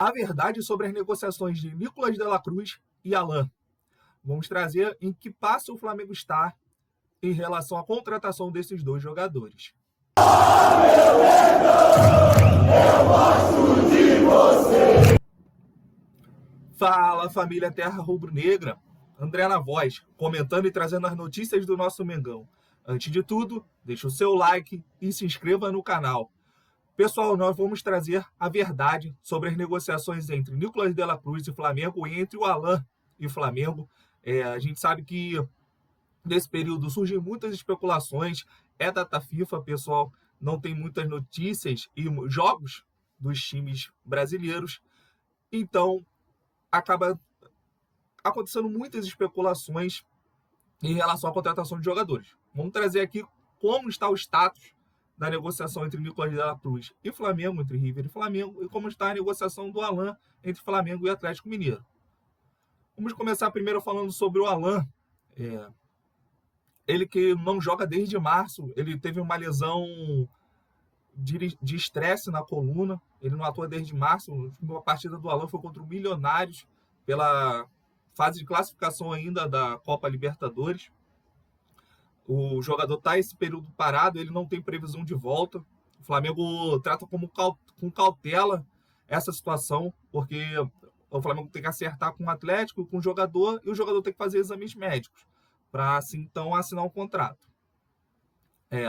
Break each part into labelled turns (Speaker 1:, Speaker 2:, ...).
Speaker 1: A verdade sobre as negociações de Nicolas de la Cruz e Alain. Vamos trazer em que passo o Flamengo está em relação à contratação desses dois jogadores. Fala, família Terra Rubro-Negra. André na voz, comentando e trazendo as notícias do nosso Mengão. Antes de tudo, deixa o seu like e se inscreva no canal. Pessoal, nós vamos trazer a verdade sobre as negociações entre Nicolas de la Cruz e Flamengo e entre o Alain e o Flamengo. A gente sabe que nesse período surgem muitas especulações, é data FIFA, pessoal, não tem muitas notícias e jogos dos times brasileiros, então acaba acontecendo muitas especulações em relação à contratação de jogadores. Vamos trazer aqui como está o status da negociação entre Nicolas de la Cruz e Flamengo, entre River e Flamengo, e como está a negociação do Alain entre Flamengo e Atlético Mineiro. Vamos começar primeiro falando sobre o Alain. Ele que não joga desde março, ele teve uma lesão de estresse na coluna, ele não atua desde março. A partida do Alain foi contra o Milionários, pela fase de classificação ainda da Copa Libertadores. O jogador está esse período parado, ele não tem previsão de volta. O Flamengo trata com cautela essa situação, porque o Flamengo tem que acertar com o Atlético, com o jogador, e o jogador tem que fazer exames médicos para assim, então assinar um contrato.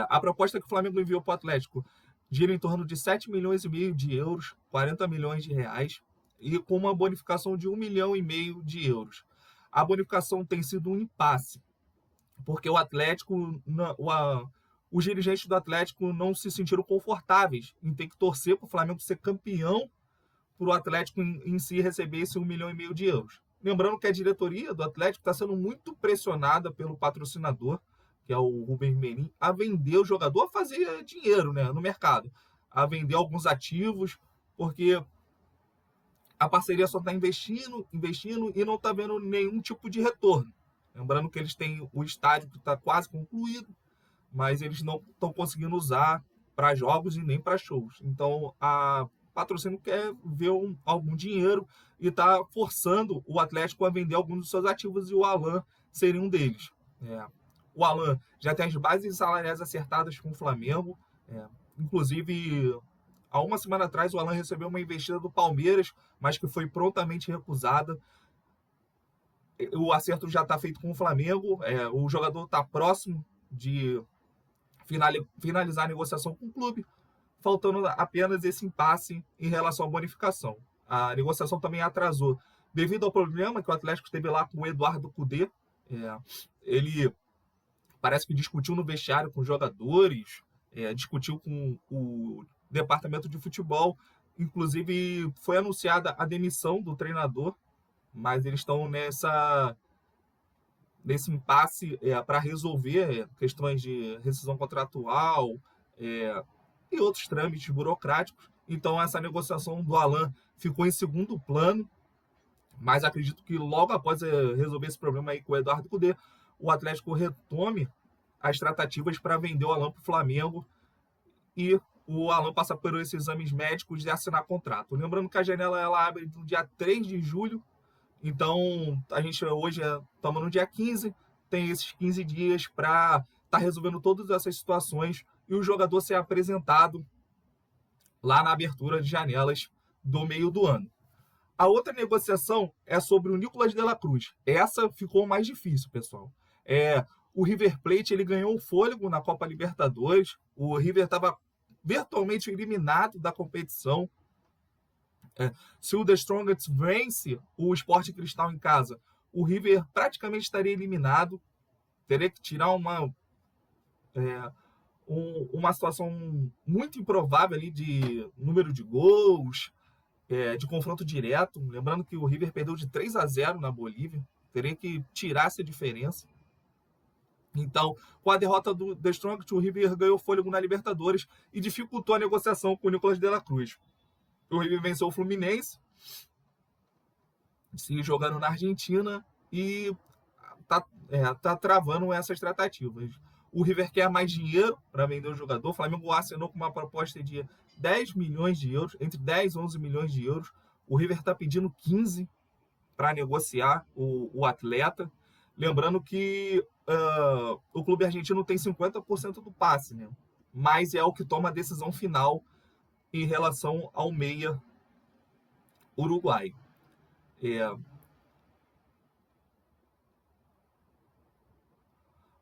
Speaker 1: A proposta que o Flamengo enviou para o Atlético gira em torno de 7 milhões e meio de euros, 40 milhões de reais, e com uma bonificação de 1,5 milhão de euros. A bonificação tem sido um impasse, porque o Atlético, os dirigentes do Atlético não se sentiram confortáveis em ter que torcer para o Flamengo ser campeão, para o Atlético em si receber esse 1,5 milhão de euros. Lembrando que a diretoria do Atlético está sendo muito pressionada pelo patrocinador, que é o Rubens Menin, a vender o jogador, a fazer dinheiro, né, no mercado, a vender alguns ativos, porque a parceria só está investindo e não está vendo nenhum tipo de retorno. Lembrando que eles têm o estádio que está quase concluído, mas eles não estão conseguindo usar para jogos e nem para shows. Então, a patrocínio quer ver algum dinheiro e está forçando o Atlético a vender alguns dos seus ativos, e o Alain seria um deles. O Alain já tem as bases salariais acertadas com o Flamengo. Inclusive, há uma semana atrás, o Alain recebeu uma investida do Palmeiras, mas que foi prontamente recusada. O acerto já está feito com o Flamengo. O jogador está próximo de finalizar a negociação com o clube, faltando apenas esse impasse em relação à bonificação. A negociação também atrasou devido ao problema que o Atlético teve lá com o Eduardo Cudê. Ele parece que discutiu no vestiário com os jogadores, discutiu com o departamento de futebol. Inclusive, foi anunciada a demissão do treinador, mas eles estão nesse impasse para resolver questões de rescisão contratual e outros trâmites burocráticos. Então, essa negociação do Alain ficou em segundo plano, mas acredito que logo após resolver esse problema aí com o Eduardo Cudê, o Atlético retome as tratativas para vender o Alain para o Flamengo e o Alain passa por esses exames médicos de assinar contrato. Lembrando que a janela ela abre no dia 3 de julho, então a gente hoje estamos no dia 15, tem esses 15 dias para estar resolvendo todas essas situações e o jogador ser apresentado lá na abertura de janelas do meio do ano. A outra negociação é sobre o Nicolas de la Cruz. Essa ficou mais difícil, pessoal. O River Plate ele ganhou um fôlego na Copa Libertadores. O River estava virtualmente eliminado da competição. Se o The Strongest vence o Sport Cristal em casa, o River praticamente estaria eliminado. Teria que tirar uma situação muito improvável ali de número de gols, de confronto direto. Lembrando que o River perdeu de 3-0 na Bolívia. Teria que tirar essa diferença. Então, com a derrota do The Strongest, o River ganhou fôlego na Libertadores e dificultou a negociação com o Nicolas de la Cruz. O River venceu o Fluminense, se jogando na Argentina, e tá travando essas tratativas. O River quer mais dinheiro para vender o jogador. O Flamengo assinou com uma proposta de 10 milhões de euros, entre 10 e 11 milhões de euros. O River está pedindo 15 para negociar o atleta. Lembrando que o clube argentino tem 50% do passe, né? Mas é o que toma a decisão final em relação ao meia uruguaio.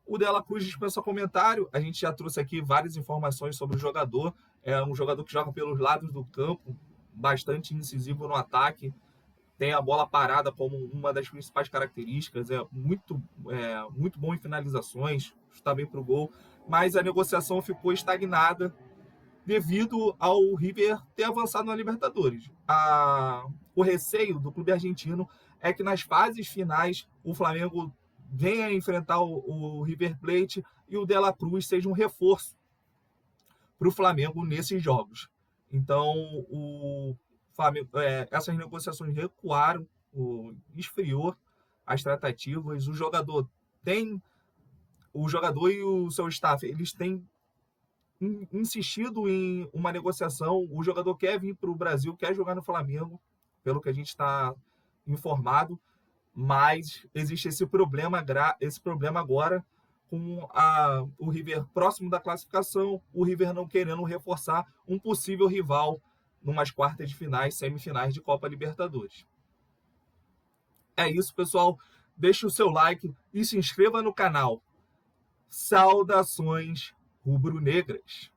Speaker 1: O Dela Cruz dispensa comentário. A gente já trouxe aqui várias informações sobre o jogador. É um jogador que joga pelos lados do campo, bastante incisivo no ataque. Tem a bola parada como uma das principais características. É muito bom em finalizações, está bem para o gol. Mas a negociação ficou estagnada devido ao River ter avançado na Libertadores. O receio do clube argentino é que nas fases finais o Flamengo venha a enfrentar o River Plate e o De La Cruz seja um reforço para o Flamengo nesses jogos. Então, o Flamengo, essas negociações recuaram, esfriou as tratativas. O jogador e o seu staff, eles têm insistido em uma negociação. O jogador quer vir para o Brasil, quer jogar no Flamengo, pelo que a gente está informado, mas existe esse problema agora com o River próximo da classificação, o River não querendo reforçar um possível rival numas quartas de finais, semifinais de Copa Libertadores. É isso, pessoal. Deixe o seu like e se inscreva no canal. Saudações rubro-negras.